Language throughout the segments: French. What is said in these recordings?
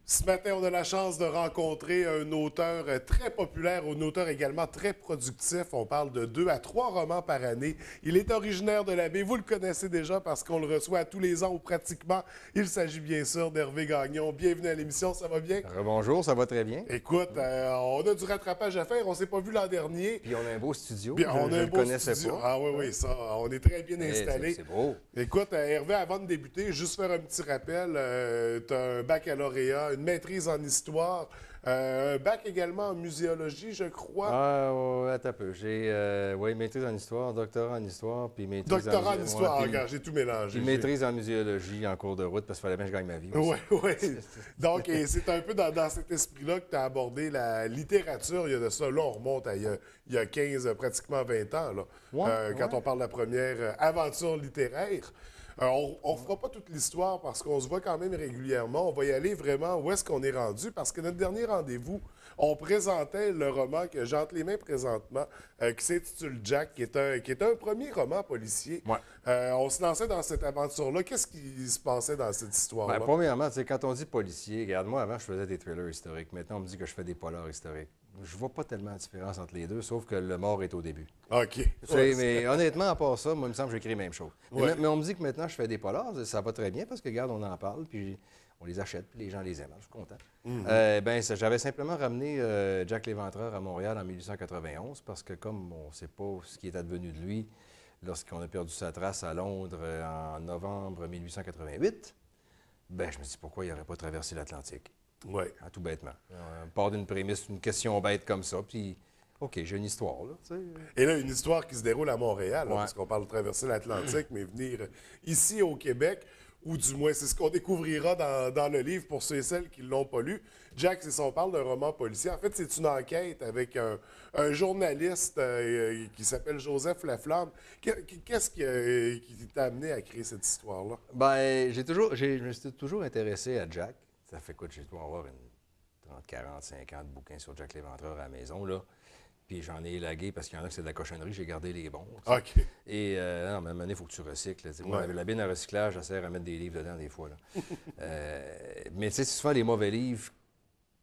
Ce matin, on a la chance de rencontrer un auteur très populaire, un auteur également très productif. On parle de 2 à 3 romans par année. Il est originaire de la baie. Vous le connaissez déjà parce qu'on le reçoit tous les ans ou pratiquement. Il s'agit bien sûr d'Hervé Gagnon. Bienvenue à l'émission, ça va bien? Bonjour, ça va très bien. Écoute, on a du rattrapage à faire. On s'est pas vu l'an dernier. Puis on a un beau studio. Bien, on je a un le beau connaissais studio. pas. Ah oui, oui, ça, on est très bien installé. C'est beau. Écoute, Hervé, avant de débuter, juste faire un petit rappel. Tu as un baccalauréat, une maîtrise en histoire, un bac également en muséologie, je crois. Ah, ouais, attends un peu. J'ai maîtrise en histoire, doctorat en histoire, puis maîtrise Doctorat en histoire, puis, regarde, j'ai tout mélangé. puis maîtrise en muséologie en cours de route parce qu'il fallait bien que je gagne ma vie. Oui, oui. Donc, et c'est un peu dans cet esprit-là que tu as abordé la littérature. Il y a de ça, là, on remonte à il y a 15, pratiquement 20 ans, là, quand on parle de la première aventure littéraire. On ne fera pas toute l'histoire parce qu'on se voit quand même régulièrement. On va y aller vraiment où est-ce qu'on est rendu parce que notre dernier rendez-vous, on présentait le roman que j'ai entre les mains présentement, qui s'intitule Jack, qui est un premier roman policier. Ouais. On se lançait dans cette aventure-là. Qu'est-ce qui se passait dans cette histoire-là? Ben, premièrement, quand on dit policier, regarde, moi avant, je faisais des thrillers historiques. Maintenant, on me dit que je fais des polars historiques. Je vois pas tellement la différence entre les deux, sauf que le mort est au début. OK. Mais honnêtement, à part ça, moi, il me semble que j'écris la même chose. Ouais. Mais on me dit que maintenant, je fais des polars, ça va très bien parce que, regarde, on en parle, puis on les achète, puis les gens les aiment. Alors, je suis content. J'avais simplement ramené Jack l'Éventreur à Montréal en 1891 parce que, comme on ne sait pas ce qui est advenu de lui lorsqu'on a perdu sa trace à Londres en novembre 1888, je me dis pourquoi il n'aurait pas traversé l'Atlantique. Oui. Tout bêtement. On part d'une prémisse, une question bête comme ça, puis OK, j'ai une histoire, là, tu sais. Et là, une histoire qui se déroule à Montréal, là, Ouais. parce qu'on parle de traverser l'Atlantique, mais venir ici au Québec, ou du moins, c'est ce qu'on découvrira dans le livre pour ceux et celles qui ne l'ont pas lu. Jack, c'est ça, on parle d'un roman policier. En fait, c'est une enquête avec un journaliste qui s'appelle Joseph Laflamme. Qu'est-ce qui t'a amené à créer cette histoire-là? Je me suis toujours intéressé à Jack. Ça fait quoi, j'ai dû avoir une 30, 40, 50 bouquins sur Jack l'Éventreur à la maison, là. Puis j'en ai élagué parce qu'il y en a que c'est de la cochonnerie, j'ai gardé les bons. Tu sais. OK. Et non, mais à un moment donné, il faut que tu recycles. Tu sais. Moi, Ouais. la bine à recyclage, ça sert à mettre des livres dedans des fois. Là. Mais tu sais, c'est souvent les mauvais livres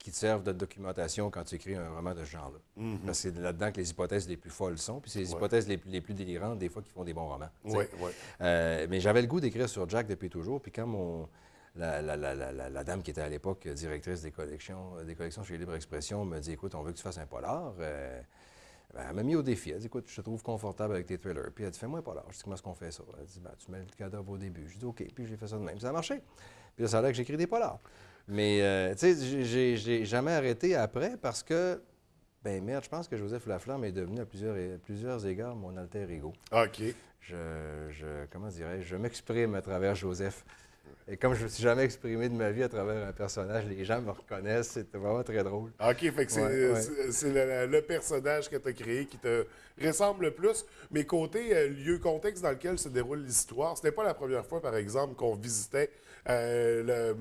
qui te servent de documentation quand tu écris un roman de ce genre-là. Parce que c'est là-dedans que les hypothèses les plus folles sont, puis c'est les hypothèses les plus délirantes, des fois, qui font des bons romans. Tu sais. Oui, oui. Mais j'avais le goût d'écrire sur Jack depuis toujours, puis quand la dame qui était à l'époque directrice des collections chez Libre Expression me dit « Écoute, on veut que tu fasses un polar. Elle m'a mis au défi. Elle dit « Écoute, je te trouve confortable avec tes thrillers. » Puis elle dit « Fais-moi un polar. » Je dis « Comment est-ce qu'on fait ça? » Elle dit « Tu mets le cadavre au début. » Je dis « OK. » Puis j'ai fait ça de même. Ça a marché. Puis là, ça a l'air que j'écris des polars. Mais, tu sais, j'ai jamais arrêté après parce que, merde, je pense que Joseph Laflamme est devenu à plusieurs égards mon alter ego. OK. Comment dirais-je? Je m'exprime à travers Joseph. Et comme je ne me suis jamais exprimé de ma vie à travers un personnage, les gens me reconnaissent. C'était vraiment très drôle. OK, fait que c'est le personnage que tu as créé qui te ressemble le plus. Mais côté lieu, contexte dans lequel se déroule l'histoire, c'était pas la première fois, par exemple, qu'on visitait la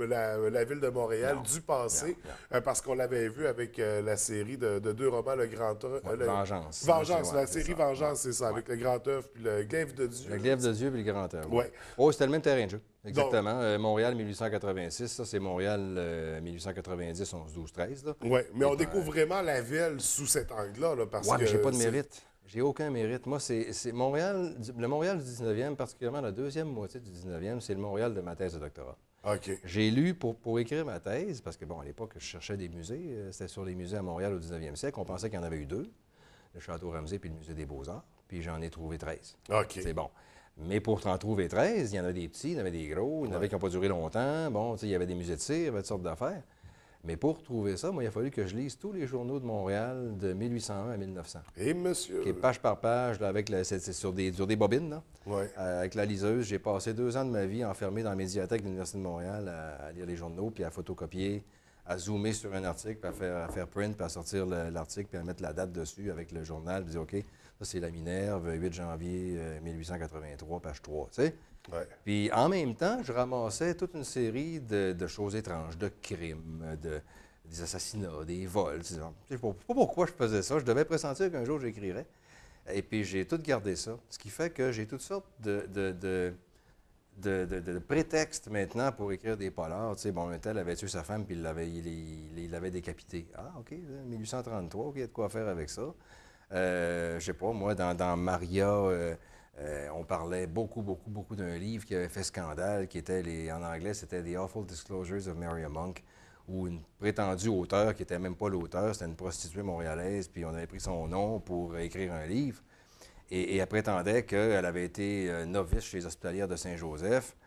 ville de Montréal du passé, parce qu'on l'avait vu avec la série de 2 romans, Le Grand Œuf. Vengeance. Vengeance, la c'est série ça. Vengeance, c'est ça, avec Le Grand Œuf puis Le Glaive de Dieu. Le glaive de Dieu et le grand œuvre. Ouais. Oh, c'était le même terrain de jeu. Exactement. Montréal 1886, ça c'est Montréal 1890, 11, 12, 13. Là. Oui, mais on découvre vraiment la ville sous cet angle-là. Là, parce Ouais, que mais j'ai pas de mérite. J'ai aucun mérite. Moi, c'est Montréal, le Montréal du 19e, particulièrement la deuxième moitié du 19e, c'est le Montréal de ma thèse de doctorat. OK. J'ai lu pour écrire ma thèse, parce que, bon, à l'époque, je cherchais des musées. C'était sur les musées à Montréal au 19e siècle. On pensait qu'il y en avait eu 2, le Château Ramsay puis le Musée des Beaux-Arts. Puis j'en ai trouvé 13. OK. C'est bon. Mais pour en trouver 13, il y en avait des petits, il y en avait des gros, il y en avait qui n'ont pas duré longtemps. Bon, tu sais, il y avait des musées de cire, il y avait toutes sortes d'affaires. Mais pour trouver ça, moi, il a fallu que je lise tous les journaux de Montréal de 1801 à 1900. Et monsieur. Qui est page par page, là, c'est sur des bobines, là. Ouais. Avec la liseuse. J'ai passé 2 ans de ma vie enfermé dans la médiathèque de l'Université de Montréal à lire les journaux, puis à photocopier, à zoomer sur un article, puis à faire print, puis à sortir l'article, puis à mettre la date dessus avec le journal, puis dire OK, ça c'est la Minerve, 8 janvier 1883, page 3, tu sais. Ouais. Puis en même temps, je ramassais toute une série de choses étranges, de crimes, des assassinats, des vols. Je ne sais pas pourquoi je faisais ça. Je devais pressentir qu'un jour j'écrirais. Et puis j'ai tout gardé ça. Ce qui fait que j'ai toutes sortes de prétexte maintenant pour écrire des polars. Tu sais, bon, un tel avait tué sa femme puis il l'avait décapité. Ah, OK, 1833, OK, il y a de quoi faire avec ça. Je sais pas, moi, dans Maria, on parlait beaucoup d'un livre qui avait fait scandale, qui était, en anglais, c'était The Awful Disclosures of Maria Monk, où une prétendue auteure, qui n'était même pas l'auteur, c'était une prostituée montréalaise, puis on avait pris son nom pour écrire un livre. Et elle prétendait qu'elle avait été novice chez les Hospitalières de Saint-Joseph.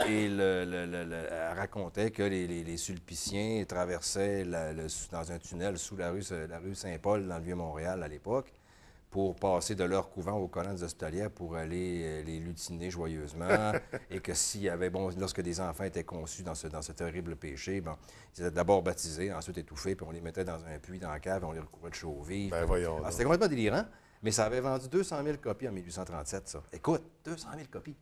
Et elle racontait que les Sulpiciens traversaient dans un tunnel sous la rue Saint-Paul, dans le Vieux-Montréal à l'époque, pour passer de leur couvent aux colonnes des Hospitalières pour aller les lutiner joyeusement. Et que s'il y avait, bon, lorsque des enfants étaient conçus dans ce terrible péché, bon, ils étaient d'abord baptisés, ensuite étouffés, puis on les mettait dans un puits dans la cave et on les recouvrait de chaux vives. Ben voyons. C'était complètement délirant. Mais ça avait vendu 200 000 copies en 1837, ça. Écoute, 200 000 copies.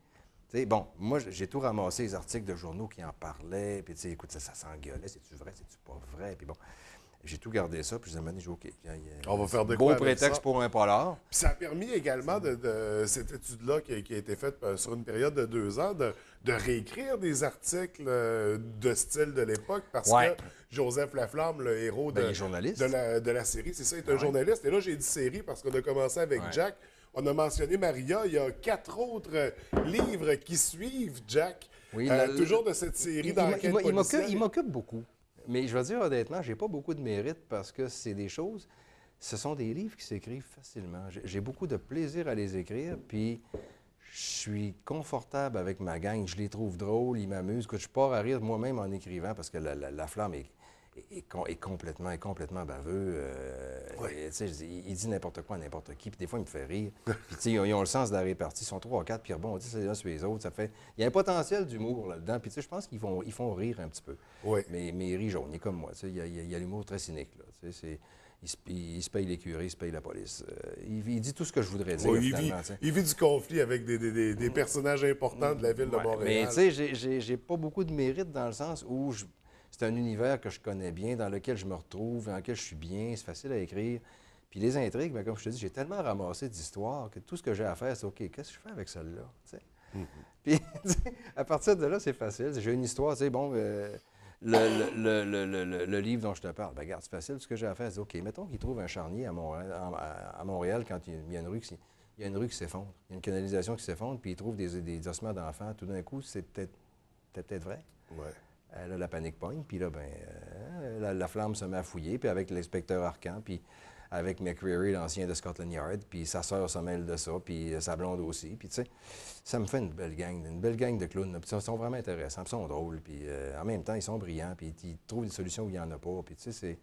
T'sais, bon, moi, j'ai tout ramassé, les articles de journaux qui en parlaient, puis tu sais, écoute, ça s'engueulait, c'est-tu vrai, c'est-tu pas vrai, puis bon, j'ai tout gardé ça, puis je me suis dit, OK, on va faire de beau quoi prétexte ça? pour un polar. Puis ça a permis également de cette étude-là qui a été faite sur une période de 2 ans, de réécrire des articles de style de l'époque, parce que Joseph Laflamme, le héros il est journaliste. de la série, c'est ça, il est un journaliste. Et là, j'ai dit série parce qu'on a commencé avec Jack. On a mentionné Maria. Il y a 4 autres livres qui suivent Jack. Oui, toujours de cette série d'enquête policière. Il m'occupe beaucoup. Mais je vais dire honnêtement, j'ai pas beaucoup de mérite parce que c'est des choses... Ce sont des livres qui s'écrivent facilement. J'ai beaucoup de plaisir à les écrire, puis je suis confortable avec ma gang. Je les trouve drôles, ils m'amusent. Je pars à rire moi-même en écrivant parce que la flamme est complètement baveux. Il dit n'importe quoi à n'importe qui, puis des fois, il me fait rire. Puis ils ont le sens de la répartie. Ils sont 3 ou 4, puis on dit c'est les uns sur les autres. Ça fait... Il y a un potentiel d'humour là-dedans. Puis je pense qu'ils font rire un petit peu. Oui. Mais il rit jaune, il est comme moi. Il y a l'humour très cynique. Là, il se paye les curés, il se paye la police. Il dit tout ce que je voudrais dire, finalement. Il vit du conflit avec des personnages importants de la ville de Montréal. Mais tu sais, j'ai pas beaucoup de mérite dans le sens où c'est un univers que je connais bien, dans lequel je me retrouve, dans lequel je suis bien, c'est facile à écrire. Puis les intrigues, bien, comme je te dis, j'ai tellement ramassé d'histoires que tout ce que j'ai à faire, c'est OK, qu'est-ce que je fais avec celle-là? Puis à partir de là, c'est facile. J'ai une histoire, tu sais, bon... Le livre dont je te parle, bien, regarde, c'est facile. Ce que j'ai à faire, c'est OK, mettons qu'il trouve un charnier à Montréal quand il y a une rue qui s'effondre. Il y a une canalisation qui s'effondre, puis il trouve des ossements d'enfants. Tout d'un coup, c'est peut-être vrai. Ouais. Là, la panique pogne, puis là, la flamme se met à fouiller, puis avec l'inspecteur Arcan, puis avec McCreary, l'ancien de Scotland Yard, puis sa sœur se mêle de ça, puis sa blonde aussi. Puis tu sais, ça me fait une belle gang de clowns. Puis ils sont vraiment intéressants, puis ils sont drôles, puis en même temps, ils sont brillants, puis ils trouvent des solutions où il n'y en a pas. Puis tu sais,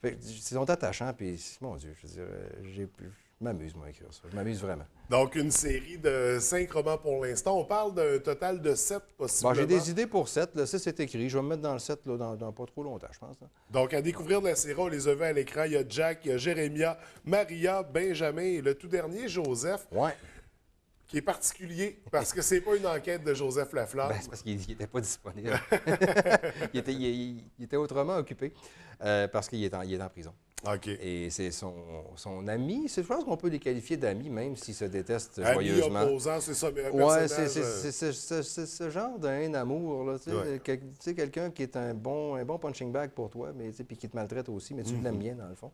ils sont attachants, puis mon Dieu, je veux dire, je m'amuse, moi, à écrire ça. Je m'amuse vraiment. Donc, une série de 5 romans pour l'instant. On parle d'un total de 7, possiblement. Bon, j'ai des idées pour 7. Le 6 est écrit. Je vais me mettre dans le 7 là, dans pas trop longtemps, je pense. Là. Donc, à découvrir de la série, on les a vus à l'écran. Il y a Jack, il y a Jérémia, Maria, Benjamin et le tout dernier, Joseph. Ouais. Qui est particulier parce que c'est pas une enquête de Joseph Laflamme. Ben, c'est parce qu'il n'était pas disponible. il était autrement occupé parce qu'il est en prison. OK. Et c'est son ami. Je pense qu'on peut les qualifier d'amis, même s'ils se détestent ami joyeusement. Opposant, c'est ça, mais un ouais, personnage... c'est ce genre d'un amour. Là, tu sais, quelqu'un qui est un bon punching bag pour toi, mais puis qui te maltraite aussi, mais tu l'aimes bien, dans le fond.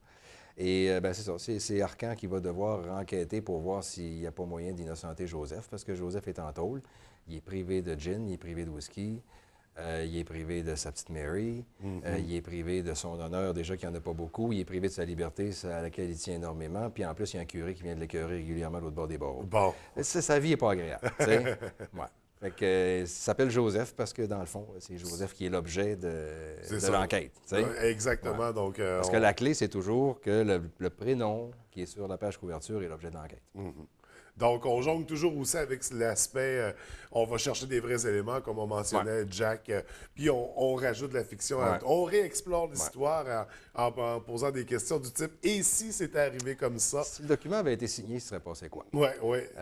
Et c'est ça, c'est Arcan qui va devoir enquêter pour voir s'il n'y a pas moyen d'innocenter Joseph, parce que Joseph est en tôle. Il est privé de gin, il est privé de whisky, il est privé de sa petite Mary, il est privé de son honneur, déjà qu'il n'y en a pas beaucoup, il est privé de sa liberté, à laquelle il tient énormément, puis en plus, il y a un curé qui vient de l'écœurer régulièrement à l'autre bord des barreaux. Bon. Sa vie n'est pas agréable, tu sais. Ouais. Fait que, ça s'appelle Joseph parce que, dans le fond, c'est Joseph qui est l'objet de l'enquête. Exactement. Ouais. Donc, parce que la clé, c'est toujours que le prénom qui est sur la page couverture est l'objet de l'enquête. Donc, on jongle toujours aussi avec l'aspect, on va chercher des vrais éléments, comme on mentionnait, Jack, puis on rajoute de la fiction. On réexplore l'histoire en posant des questions du type « Et si c'était arrivé comme ça? » Si le document avait été signé, il serait passé quoi? Oui.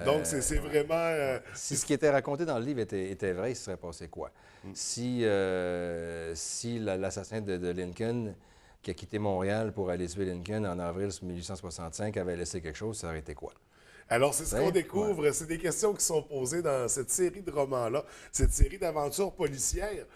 Donc, c'est vraiment... Si ce qui était raconté dans le livre était vrai, il serait passé quoi? Si l'assassin de Lincoln, qui a quitté Montréal pour aller tuer Lincoln en avril 1865, avait laissé quelque chose, ça aurait été quoi? Alors, c'est ce qu'on découvre. Ouais. C'est des questions qui sont posées dans cette série de romans-là, cette série d'aventures policières.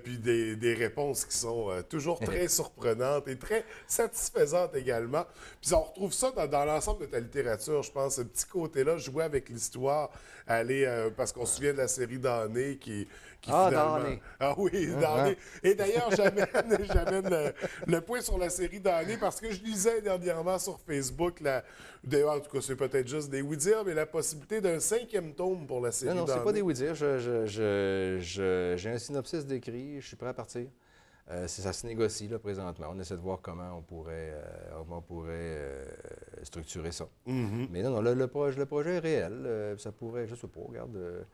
Puis des réponses qui sont toujours très surprenantes et très satisfaisantes également. Puis on retrouve ça dans l'ensemble de ta littérature, je pense, ce petit côté-là, jouer avec l'histoire, aller, parce qu'on se souvient de la série D'Année qui finalement... D'Année. Ah oui, D'Année. Et d'ailleurs, j'amène le point sur la série D'Année parce que je lisais dernièrement sur Facebook, d'ailleurs, en tout cas, c'est peut-être juste des oui-dire, mais la possibilité d'un 5e tome pour la série D'Année. Non, c'est pas des oui-dire. J'ai un synopsis d'écrit, je suis prêt à partir. Ça se négocie là, présentement. On essaie de voir comment on pourrait structurer ça. Mais non, le projet est réel. Ça pourrait, je ne sais pas, regarde,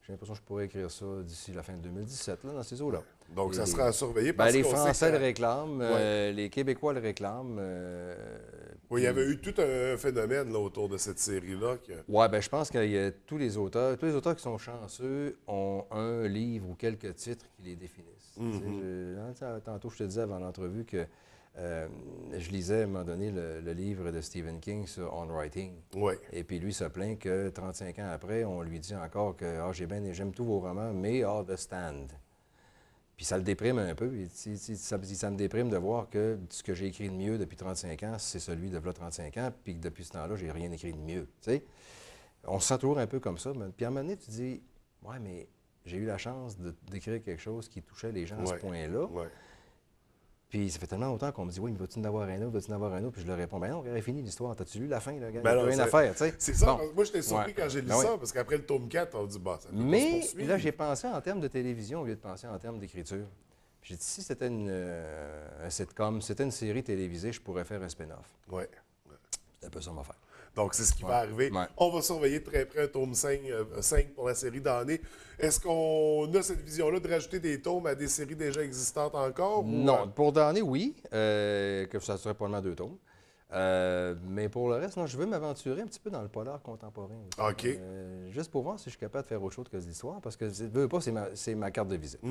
j'ai l'impression que je pourrais écrire ça d'ici la fin de 2017, là, dans ces eaux-là. Donc, ça sera à surveiller parce les Français le réclament, les Québécois le réclament. Oui, il y avait eu tout un phénomène là, autour de cette série-là. Oui, bien, je pense que tous les auteurs qui sont chanceux ont un livre ou quelques titres qui les définissent. Tantôt, je te disais avant l'entrevue que je lisais à un moment donné le livre de Stephen King sur On Writing. Oui. Et puis lui se plaint que 35 ans après, on lui dit encore que j'aime tous vos romans, mais The Stand. Puis ça le déprime un peu. Ça me déprime de voir que ce que j'ai écrit de mieux depuis 35 ans, c'est celui de là 35 ans, puis que depuis ce temps-là, j'ai rien écrit de mieux. T'sais? On se sent toujours un peu comme ça. Puis à un moment donné, tu dis, ouais, mais j'ai eu la chance d'écrire quelque chose qui touchait les gens à ce point-là. Ouais. Puis ça fait tellement longtemps qu'on me dit, oui, mais vas-tu en avoir un autre, vas-tu en avoir un autre? Puis je leur réponds, ben non, regarde, fini l'histoire. T'as-tu lu la fin? Il n'y a rien à faire, tu sais. C'est ça. Bon. Moi, j'étais surpris quand j'ai lu ça, parce qu'après le tome 4, on dit, bah, ça peut pas se poursuivre. Là, j'ai pensé en termes de télévision au lieu de penser en termes d'écriture. J'ai dit, si c'était un sitcom, c'était une série télévisée, je pourrais faire un spin-off. Oui. C'est un peu ça ma affaire. Donc, c'est ce qui va arriver. Ouais. On va surveiller de très près un tome 5 pour la série D'Année. Est-ce qu'on a cette vision-là de rajouter des tomes à des séries déjà existantes encore? Non. Pour D'Année, oui. Que ça serait probablement 2 tomes. Mais pour le reste, non, je veux m'aventurer un petit peu dans le polar contemporain aussi. OK. Juste pour voir si je suis capable de faire autre chose que de l'histoire, parce que c'est ma carte de visite.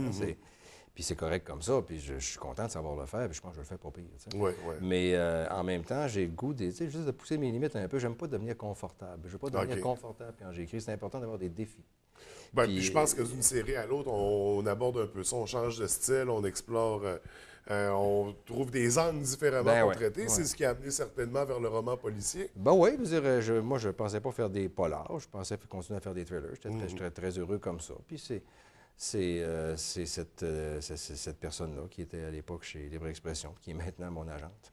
Puis c'est correct comme ça, puis je suis content de savoir le faire, puis je pense que je le fais pas pire. Oui. Mais en même temps, j'ai le goût juste de pousser mes limites un peu. J'aime pas devenir confortable. Je veux pas devenir confortable quand j'écris. C'est important d'avoir des défis. Puis je pense que d'une série à l'autre, on aborde un peu ça. On change de style, on explore, on trouve des angles différemment pour traiter. Ouais. C'est ce qui a amené certainement vers le roman policier. Ben oui, moi, je pensais pas faire des polars. Je pensais continuer à faire des thrillers. J'étais très heureux comme ça. Puis c'est cette personne-là qui était à l'époque chez Libre Expression, qui est maintenant mon agente,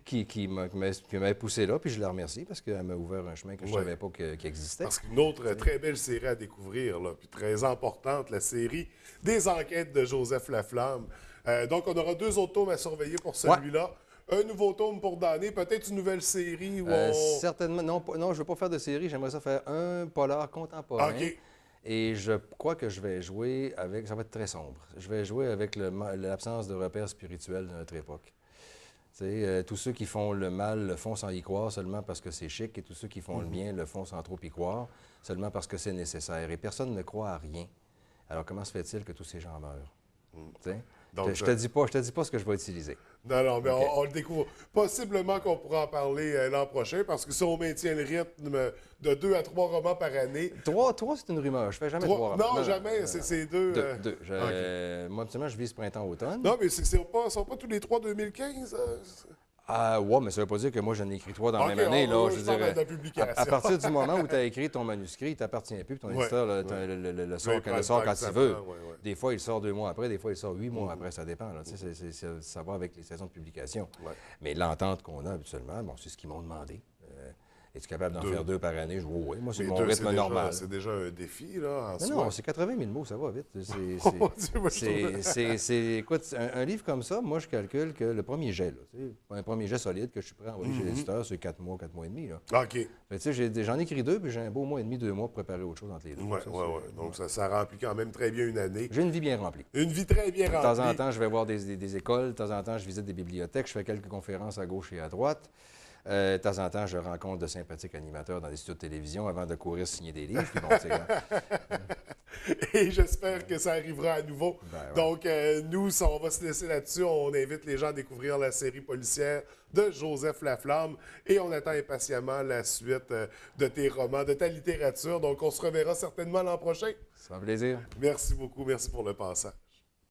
qui m'a poussé là, puis je la remercie parce qu'elle m'a ouvert un chemin que je ne savais pas qu'il existait. Parce qu'une autre très belle série à découvrir, là, puis très importante, la série des enquêtes de Joseph Laflamme. Donc, on aura 2 autres tomes à surveiller pour celui-là. Un nouveau tome pour D'Année, peut-être une nouvelle série? Certainement. Non, je ne veux pas faire de série. J'aimerais ça faire un polar contemporain. OK. Et je crois que je vais jouer avec... Ça va être très sombre. Je vais jouer avec l'absence de repères spirituels de notre époque. Tous ceux qui font le mal le font sans y croire seulement parce que c'est chic, et tous ceux qui font le bien le font sans trop y croire, seulement parce que c'est nécessaire. Et personne ne croit à rien. Alors comment se fait-il que tous ces gens meurent? Donc, je te dis pas ce que je vais utiliser. Non, mais on le découvre. Possiblement qu'on pourra en parler l'an prochain, parce que si on maintient le rythme de 2 à 3 romans par année... 3, c'est une rumeur. Je fais jamais 3 romans. Non, jamais. C'est 2. 2. Moi, absolument, je vise printemps-automne. Non, mais ce ne sont pas tous les 3 2015? Ouais, mais ça ne veut pas dire que moi, j'en ai écrit 3 dans la même année. Là, je veux dire, à partir du moment où tu as écrit ton manuscrit, il ne t'appartient plus, puis ton éditeur le sort quand il veut. Des fois, il sort 2 mois après, des fois, il sort 8 mois après, ça dépend. Là, ça va avec les saisons de publication. Mais l'entente qu'on a habituellement, c'est ce qu'ils m'ont demandé. Es-tu capable d'en faire 2 par année? Oui, moi, c'est mon rythme normal. C'est déjà un défi, là, en soi. Non, c'est 80 000 mots, ça va vite. Écoute, un livre comme ça, moi, je calcule que le premier jet, un premier jet solide que je suis prêt à envoyer chez l'éditeur, c'est 4 mois et demi. Là. OK. J'en ai écrit 2, puis j'ai un beau mois et demi, 2 mois pour préparer autre chose entre les deux. Oui. Donc, ça remplit quand même très bien une année. J'ai une vie bien remplie. Une vie très bien remplie. De temps en temps, je vais voir des écoles. De temps en temps, je visite des bibliothèques. Je fais quelques conférences à gauche et à droite. De temps en temps, je rencontre de sympathiques animateurs dans des studios de télévision avant de courir signer des livres. Puis bon, Et j'espère que ça arrivera à nouveau. Ben, ouais. Donc, nous, on va se laisser là-dessus. On invite les gens à découvrir la série policière de Joseph Laflamme et on attend impatiemment la suite de tes romans, de ta littérature. Donc, on se reverra certainement l'an prochain. Ça fait plaisir. Merci beaucoup. Merci pour le passage.